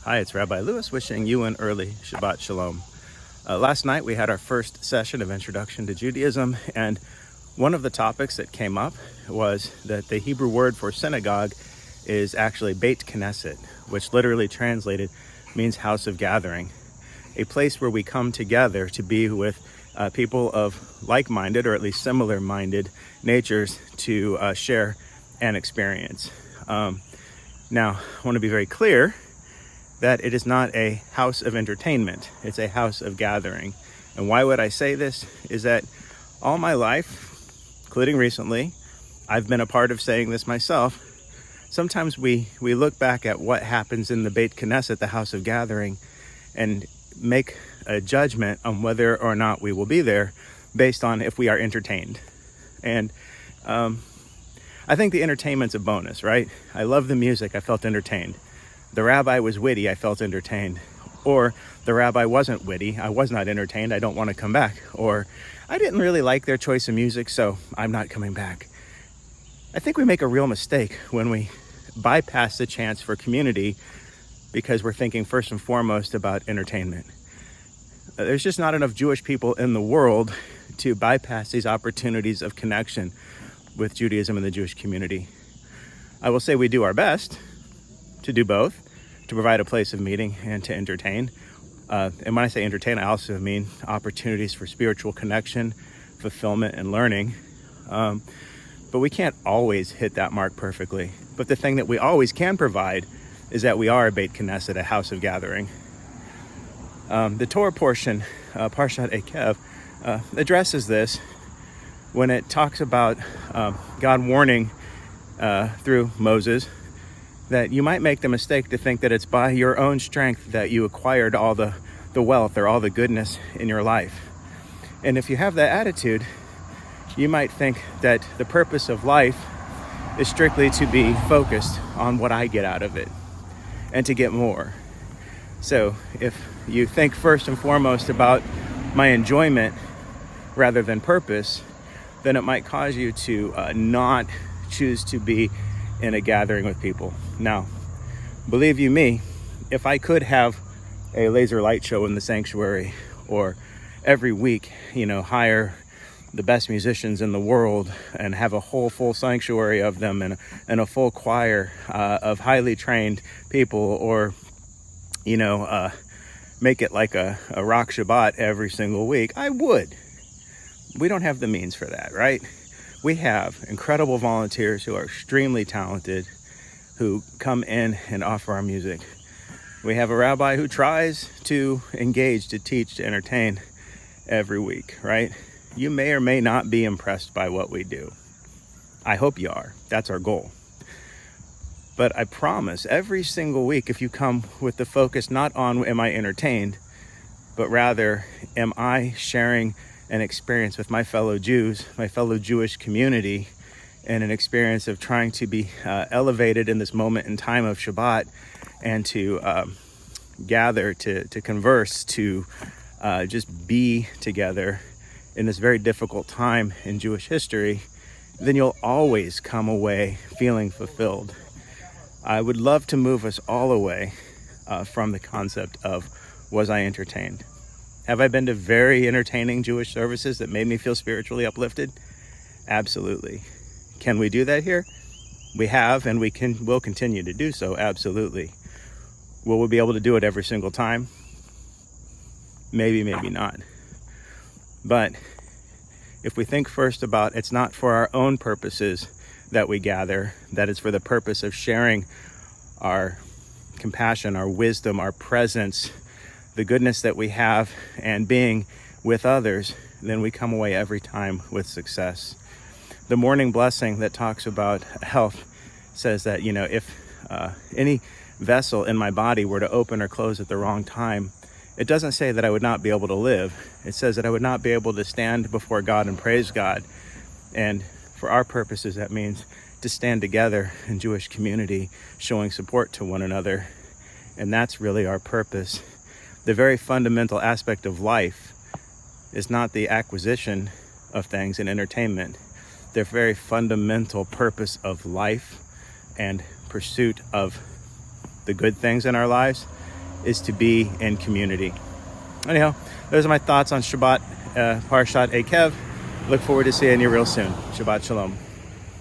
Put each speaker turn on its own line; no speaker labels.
Hi, it's Rabbi Lewis wishing you an early Shabbat Shalom. Last night we had our first session of Introduction to Judaism, and one of the topics that came up was that the Hebrew word for synagogue is actually Beit Knesset, which literally translated means house of gathering, a place where we come together to be with people of like-minded or at least similar-minded natures to share an experience. Now, I want to be very clear that it is not a house of entertainment. It's a house of gathering. And why would I say this? Is that all my life, including recently, I've been a part of saying this myself. Sometimes we look back at what happens in the Beit Knesset, the house of gathering, and make a judgment on whether or not we will be there based on if we are entertained. And I think the entertainment's a bonus, right? I love the music, I felt entertained. The rabbi was witty, I felt entertained. Or the rabbi wasn't witty, I was not entertained, I don't want to come back. Or I didn't really like their choice of music, so I'm not coming back. I think we make a real mistake when we bypass the chance for community because we're thinking first and foremost about entertainment. There's just not enough Jewish people in the world to bypass these opportunities of connection with Judaism and the Jewish community. I will say we do our best to do both, to provide a place of meeting and to entertain. And when I say entertain, I also mean opportunities for spiritual connection, fulfillment, and learning. But we can't always hit that mark perfectly. But the thing that we always can provide is that we are a Beit Knesset, a house of gathering. The Torah portion, Parashat Eikev, addresses this when it talks about God warning through Moses that you might make the mistake to think that it's by your own strength that you acquired all the wealth or all the goodness in your life. And if you have that attitude, you might think that the purpose of life is strictly to be focused on what I get out of it and to get more. So if you think first and foremost about my enjoyment rather than purpose, then it might cause you to not choose to be in a gathering with people. Now, believe you me, if I could have a laser light show in the sanctuary, or every week, hire the best musicians in the world and have a whole full sanctuary of them and a full choir of highly trained people, or make it like a rock Shabbat every single week, I would. We don't have the means for that, right? We have incredible volunteers who are extremely talented, who come in and offer our music. We have a rabbi who tries to engage, to teach, to entertain every week, right? You may or may not be impressed by what we do. I hope you are. That's our goal. But I promise, every single week, if you come with the focus not on am I entertained, but rather am I sharing an experience with my fellow Jews, my fellow Jewish community, and an experience of trying to be elevated in this moment in time of Shabbat, and to gather, to converse, to just be together in this very difficult time in Jewish history, then you'll always come away feeling fulfilled. I would love to move us all away from the concept of, was I entertained? Have I been to very entertaining Jewish services that made me feel spiritually uplifted? Absolutely. Can we do that here? We have, and will continue to do so, absolutely. Will we be able to do it every single time? Maybe, maybe not. But if we think first about it's not for our own purposes that we gather, that it's for the purpose of sharing our compassion, our wisdom, our presence, the goodness that we have, and being with others, then we come away every time with success. The morning blessing that talks about health says that, if any vessel in my body were to open or close at the wrong time, it doesn't say that I would not be able to live. It says that I would not be able to stand before God and praise God. And for our purposes, that means to stand together in Jewish community, showing support to one another. And that's really our purpose. The very fundamental aspect of life is not the acquisition of things and entertainment. The very fundamental purpose of life and pursuit of the good things in our lives is to be in community. Anyhow, those are my thoughts on Shabbat, Parashat Eikev. Look forward to seeing you real soon. Shabbat Shalom.